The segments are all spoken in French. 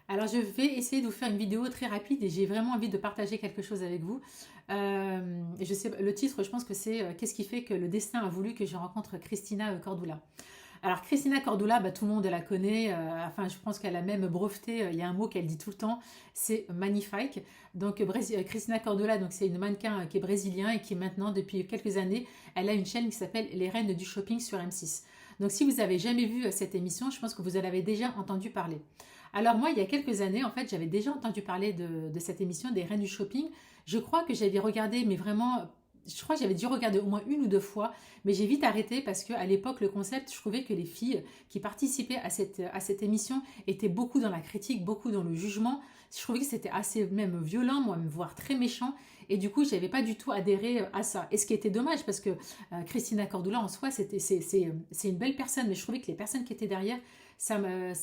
Alors, je vais essayer de vous faire une vidéo très rapide et j'ai vraiment envie de partager quelque chose avec vous. Je sais, le titre, je pense que c'est Qu'est-ce qui fait que le destin a voulu que je rencontre Christina Cordula. Alors, Christina Cordula, bah, tout le monde la connaît. Enfin, je pense qu'elle a même breveté. Il y a un mot qu'elle dit tout le temps, c'est magnifique. Donc, Christina Cordula, donc c'est une mannequin qui est brésilien et qui maintenant, depuis quelques années, elle a une chaîne qui s'appelle Les Reines du Shopping sur M6. Donc, si vous avez jamais vu cette émission, je pense que vous en avez déjà entendu parler. Alors moi, il y a quelques années, en fait, j'avais déjà entendu parler de cette émission des Reines du Shopping. Je crois que j'avais regardé, mais vraiment, je crois que j'avais dû regarder au moins une ou deux fois, mais j'ai vite arrêté parce qu'à l'époque, le concept, je trouvais que les filles qui participaient à cette émission étaient beaucoup dans la critique, beaucoup dans le jugement. Je trouvais que c'était assez même violent, moi, voire très méchant. Et du coup, je n'avais pas du tout adhéré à ça. Et ce qui était dommage, parce que Christina Cordula, en soi, c'est une belle personne, mais je trouvais que les personnes qui étaient derrière, je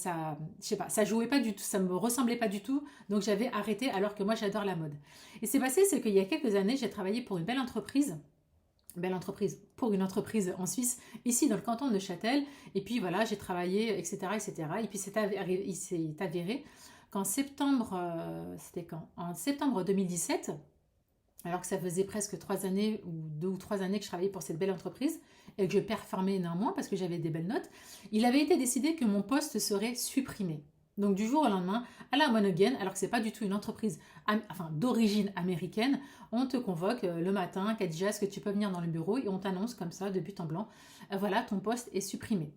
sais pas, ça jouait pas du tout, ça me ressemblait pas du tout, donc j'avais arrêté alors que moi j'adore la mode. Et c'est passé, c'est qu'il y a quelques années, j'ai travaillé pour une belle entreprise, pour une entreprise en Suisse, ici dans le canton de Neuchâtel, et puis voilà, j'ai travaillé, etc., etc., et puis il s'est avéré qu'en septembre, c'était quand? En septembre 2017, alors que ça faisait presque 3 années ou 2 ou 3 années que je travaillais pour cette belle entreprise et que je performais énormément parce que j'avais des belles notes, il avait été décidé que mon poste serait supprimé. Donc du jour au lendemain, à la one again, alors que c'est pas du tout une entreprise enfin, d'origine américaine, on te convoque le matin, Khadija, est-ce que tu peux venir dans le bureau et on t'annonce comme ça de but en blanc, voilà, ton poste est supprimé.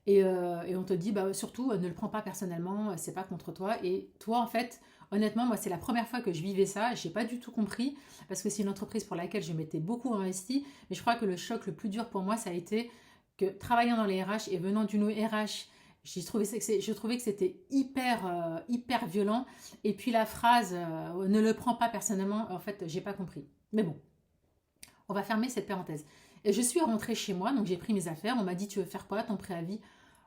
Et on te dit, bah, surtout, ne le prends pas personnellement, c'est pas contre toi. Et toi, en fait, honnêtement, moi, c'est la première fois que je vivais ça. Je n'ai pas du tout compris, parce que c'est une entreprise pour laquelle je m'étais beaucoup investie. Mais je crois que le choc le plus dur pour moi, ça a été que travaillant dans les RH et venant d'une RH, je trouvais que c'était hyper violent. Et puis la phrase, ne le prends pas personnellement, en fait, j'ai pas compris. Mais bon, on va fermer cette parenthèse. Et je suis rentrée chez moi, donc j'ai pris mes affaires. On m'a dit, tu veux faire quoi, ton préavis?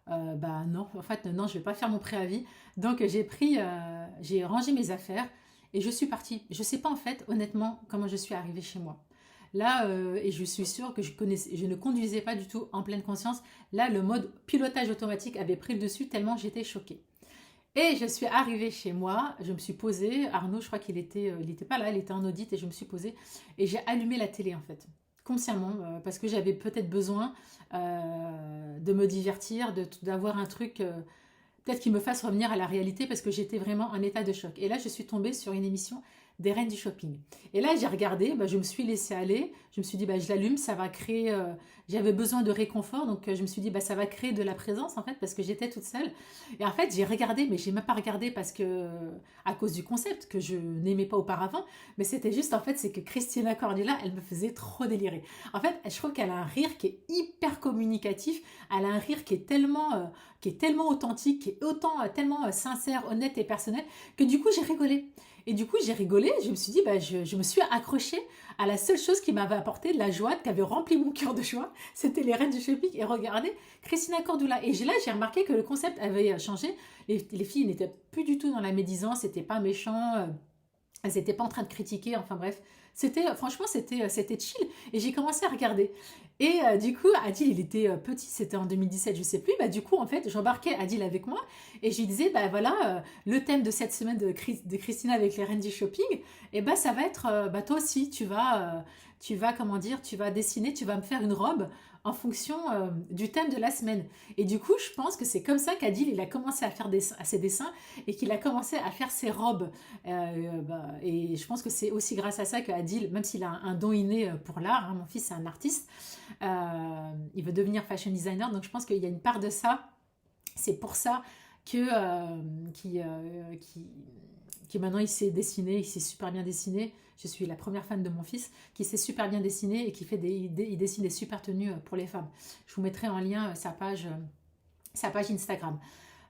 Bah non, en fait non, je vais pas faire mon préavis. Donc j'ai rangé mes affaires et je suis partie. Je sais pas en fait honnêtement comment je suis arrivée chez moi. Là, et je suis sûre que je ne conduisais pas du tout en pleine conscience. Là, le mode pilotage automatique avait pris le dessus tellement j'étais choquée. Et je suis arrivée chez moi, je me suis posée. Arnaud, je crois il était pas là, il était en audit et je me suis posée et j'ai allumé la télé en fait, consciemment, parce que j'avais peut-être besoin de me divertir, d'avoir un truc peut-être qui me fasse revenir à la réalité parce que j'étais vraiment en état de choc. Et là, je suis tombée sur une émission des Reines du Shopping. Et là, j'ai regardé, bah, je me suis laissée aller, je me suis dit, bah, je l'allume, ça va créer... j'avais besoin de réconfort, donc je me suis dit, bah, ça va créer de la présence, en fait, parce que j'étais toute seule. Et en fait, j'ai regardé, mais j'ai même pas regardé parce que... à cause du concept que je n'aimais pas auparavant, mais c'était juste, en fait, c'est que Christina Cordula, elle me faisait trop délirer. En fait, je trouve qu'elle a un rire qui est hyper communicatif, elle a un rire qui est tellement authentique, qui est tellement sincère, honnête et personnel, que du coup j'ai rigolé. Et du coup j'ai rigolé, je me suis dit, bah, je me suis accrochée à la seule chose qui m'avait apporté de la joie, qui avait rempli mon cœur de joie, c'était les Reines du Shopping, et regardez Christina Cordula. Et là j'ai remarqué que le concept avait changé, les filles n'étaient plus du tout dans la médisance, c'était pas méchant, elles n'étaient pas en train de critiquer, enfin bref. Franchement, c'était chill. Et j'ai commencé à regarder. Et du coup, Adil, il était petit, c'était en 2017, je sais plus. Bah, du coup, en fait, j'embarquais Adil avec moi et je lui disais, bah voilà, le thème de cette semaine de Christina avec les Reines du Shopping, et bah ça va être, bah toi aussi, comment dire, tu vas dessiner, tu vas me faire une robe en fonction du thème de la semaine. Et du coup, je pense que c'est comme ça qu'Adil, il a commencé à faire ses dessins et qu'il a commencé à faire ses robes. Et je pense que c'est aussi grâce à ça qu'Adil, même s'il a un don inné pour l'art, hein, mon fils c'est un artiste, il veut devenir fashion designer, donc je pense qu'il y a une part de ça. C'est pour ça que qui maintenant il sait dessiner, il sait super bien dessiner. Je suis la première fan de mon fils qui sait super bien dessiner et qui il dessine des super tenues pour les femmes. Je vous mettrai en lien sa page Instagram.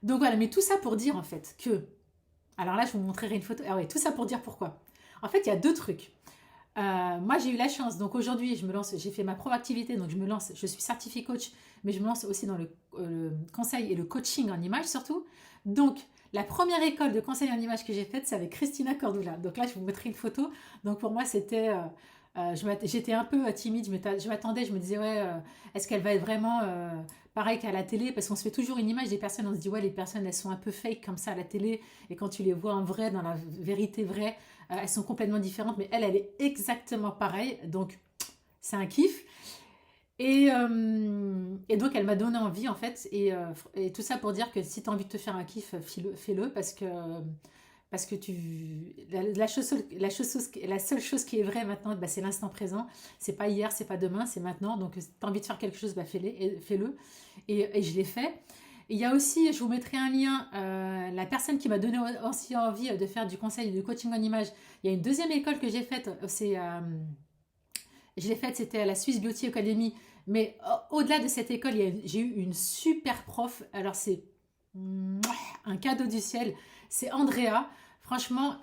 Donc voilà, mais tout ça pour dire en fait que, alors là je vous montrerai une photo. Ah ouais, tout ça pour dire pourquoi. En fait, il y a deux trucs. Moi, j'ai eu la chance. Donc aujourd'hui, je me lance. J'ai fait ma proactivité. Donc je me lance. Je suis certifiée coach, mais je me lance aussi dans le conseil et le coaching en image surtout. Donc la première école de conseil en image que j'ai faite, c'est avec Christina Cordula. Donc là, je vous mettrai une photo. Donc pour moi, c'était J'étais un peu timide, je m'attendais, je me disais, ouais, est-ce qu'elle va être vraiment pareil qu'à la télé? Parce qu'on se fait toujours une image des personnes, on se dit, ouais, les personnes, elles sont un peu fake comme ça à la télé, et quand tu les vois en vrai, dans la vérité vraie, elles sont complètement différentes, mais elle est exactement pareille, donc c'est un kiff. Et donc, elle m'a donné envie, en fait, et tout ça pour dire que si tu as envie de te faire un kiff, fais-le, parce que la seule chose qui est vraie maintenant, bah, c'est l'instant présent. C'est pas hier, c'est pas demain, c'est maintenant. Donc, si tu as envie de faire quelque chose, bah, fais-le. Et je l'ai fait. Il y a aussi, je vous mettrai un lien, la personne qui m'a donné aussi envie de faire du conseil de coaching en image. Il y a une deuxième école que j'ai faite, je l'ai faite, c'était à la Swiss Beauty Academy. Mais au-delà de cette école, j'ai eu une super prof. Alors, c'est un cadeau du ciel. C'est Andrea. Franchement,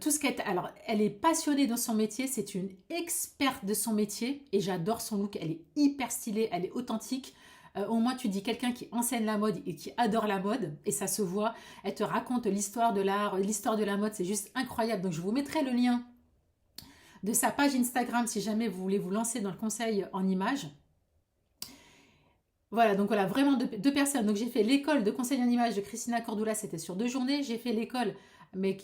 tout ce qu'elle... Alors, elle est passionnée dans son métier. C'est une experte de son métier. Et j'adore son look. Elle est hyper stylée. Elle est authentique. Au moins, tu dis quelqu'un qui enseigne la mode et qui adore la mode. Et ça se voit. Elle te raconte l'histoire de l'art, l'histoire de la mode. C'est juste incroyable. Donc, je vous mettrai le lien de sa page Instagram si jamais vous voulez vous lancer dans le conseil en images. Voilà, donc voilà, vraiment deux personnes. Donc j'ai fait l'école de conseil en images de Christina Cordula, c'était sur 2 journées. J'ai fait l'école, mais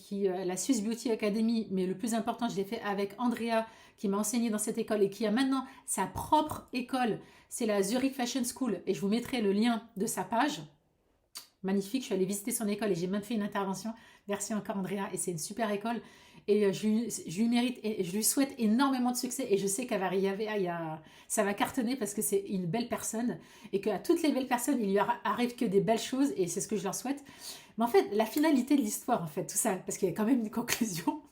la Swiss Beauty Academy, mais le plus important, je l'ai fait avec Andrea, qui m'a enseigné dans cette école et qui a maintenant sa propre école. C'est la Zurich Fashion School et je vous mettrai le lien de sa page. Magnifique, je suis allée visiter son école et j'ai même fait une intervention. Merci encore Andrea, et c'est une super école. Et je lui mérite et je lui souhaite énormément de succès. Et je sais qu'elle va ça va cartonner parce que c'est une belle personne. Et qu'à toutes les belles personnes, il lui arrive que des belles choses. Et c'est ce que je leur souhaite. Mais en fait, la finalité de l'histoire, en fait, tout ça, parce qu'il y a quand même une conclusion,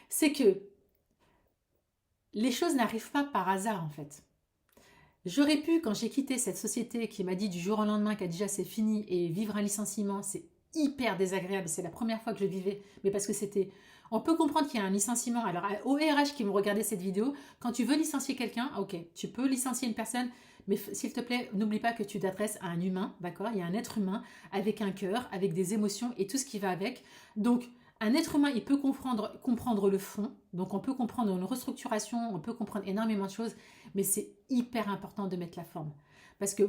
c'est que les choses n'arrivent pas par hasard, en fait. J'aurais pu, quand j'ai quitté cette société qui m'a dit du jour au lendemain qu'Adja c'est fini et vivre un licenciement, c'est hyper désagréable. C'est la première fois que je le vivais, mais parce que c'était... On peut comprendre qu'il y a un licenciement. Alors, aux RH qui vont regarder cette vidéo, quand tu veux licencier quelqu'un, ok, tu peux licencier une personne, mais s'il te plaît, n'oublie pas que tu t'adresses à un humain, d'accord? Il y a un être humain avec un cœur, avec des émotions et tout ce qui va avec. Donc, un être humain, il peut comprendre le fond. Donc, on peut comprendre une restructuration, on peut comprendre énormément de choses, mais c'est hyper important de mettre la forme. Parce que,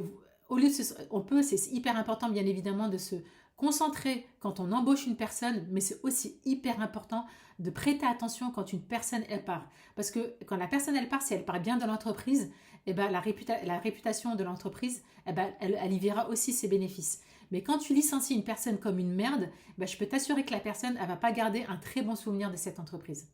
au lieu de c'est hyper important, bien évidemment, de se concentrer quand on embauche une personne, mais c'est aussi hyper important de prêter attention quand une personne, elle part. Parce que quand la personne, elle part, si elle part bien dans l'entreprise, eh ben, la réputation de l'entreprise, eh ben, elle y verra aussi ses bénéfices. Mais quand tu licencies une personne comme une merde, ben, je peux t'assurer que la personne, elle ne va pas garder un très bon souvenir de cette entreprise.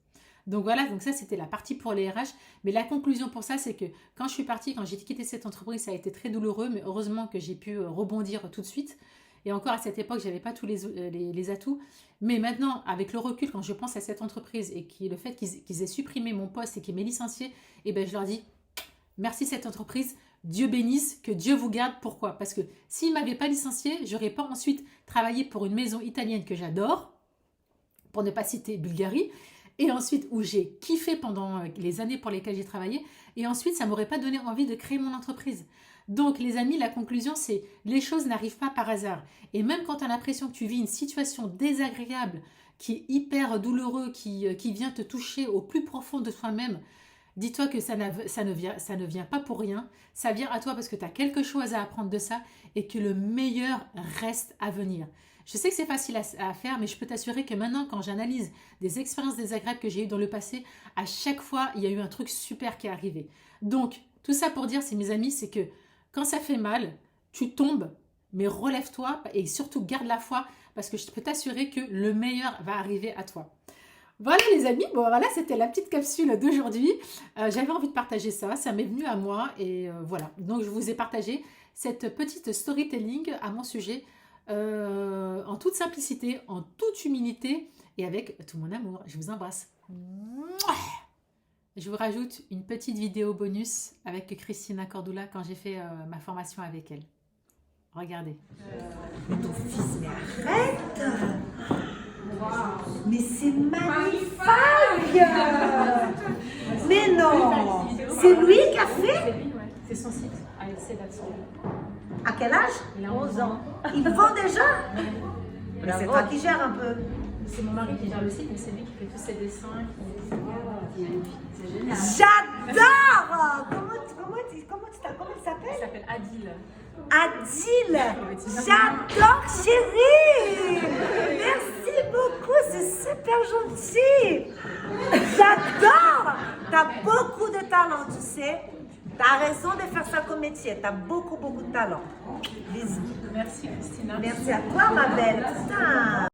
Donc voilà, donc ça c'était la partie pour les RH. Mais la conclusion pour ça, c'est que quand je suis partie, quand j'ai quitté cette entreprise, ça a été très douloureux, mais heureusement que j'ai pu rebondir tout de suite. Et encore à cette époque, je n'avais pas tous les atouts. Mais maintenant, avec le recul, quand je pense à cette entreprise et le fait qu'ils aient supprimé mon poste et qu'ils m'aient licencié, eh ben, je leur dis merci cette entreprise, Dieu bénisse, que Dieu vous garde. Pourquoi? Parce que s'ils ne m'avaient pas licencié, je n'aurais pas ensuite travaillé pour une maison italienne que j'adore, pour ne pas citer Bulgarie, et ensuite où j'ai kiffé pendant les années pour lesquelles j'ai travaillé, et ensuite ça ne m'aurait pas donné envie de créer mon entreprise. Donc les amis, la conclusion c'est les choses n'arrivent pas par hasard. Et même quand tu as l'impression que tu vis une situation désagréable, qui est hyper douloureux, qui vient te toucher au plus profond de toi-même, dis-toi que ça ne vient pas pour rien, ça vient à toi parce que tu as quelque chose à apprendre de ça et que le meilleur reste à venir. Je sais que c'est facile à faire, mais je peux t'assurer que maintenant, quand j'analyse des expériences désagréables que j'ai eues dans le passé, à chaque fois, il y a eu un truc super qui est arrivé. Donc, tout ça pour dire, c'est mes amis, c'est que quand ça fait mal, tu tombes, mais relève-toi et surtout garde la foi parce que je peux t'assurer que le meilleur va arriver à toi. Voilà les amis, bon voilà, c'était la petite capsule d'aujourd'hui. J'avais envie de partager ça, ça m'est venu à moi et voilà. Donc je vous ai partagé cette petite storytelling à mon sujet en toute simplicité, en toute humilité et avec tout mon amour. Je vous embrasse. Je vous rajoute une petite vidéo bonus avec Christina Cordula quand j'ai fait ma formation avec elle. Regardez. Mais ton fils, mais arrête! Mais c'est magnifique! Mais non! C'est lui qui a fait? C'est lui, ouais. C'est son site. Allez, c'est là-dessus. À quel âge? Il a 11 ans. Il vend déjà? Mais c'est toi qui gères un peu. C'est mon mari qui gère le site, mais c'est lui qui fait tous ses dessins, qui J'adore. Comment il s'appelle? Il s'appelle Adil. Adil, j'adore chérie. Merci beaucoup, c'est super gentil. J'adore. T'as beaucoup de talent, tu sais. T'as raison de faire ça comme métier. T'as beaucoup de talent. Bisous. Merci Christina. Merci à toi, ma belle. Putain.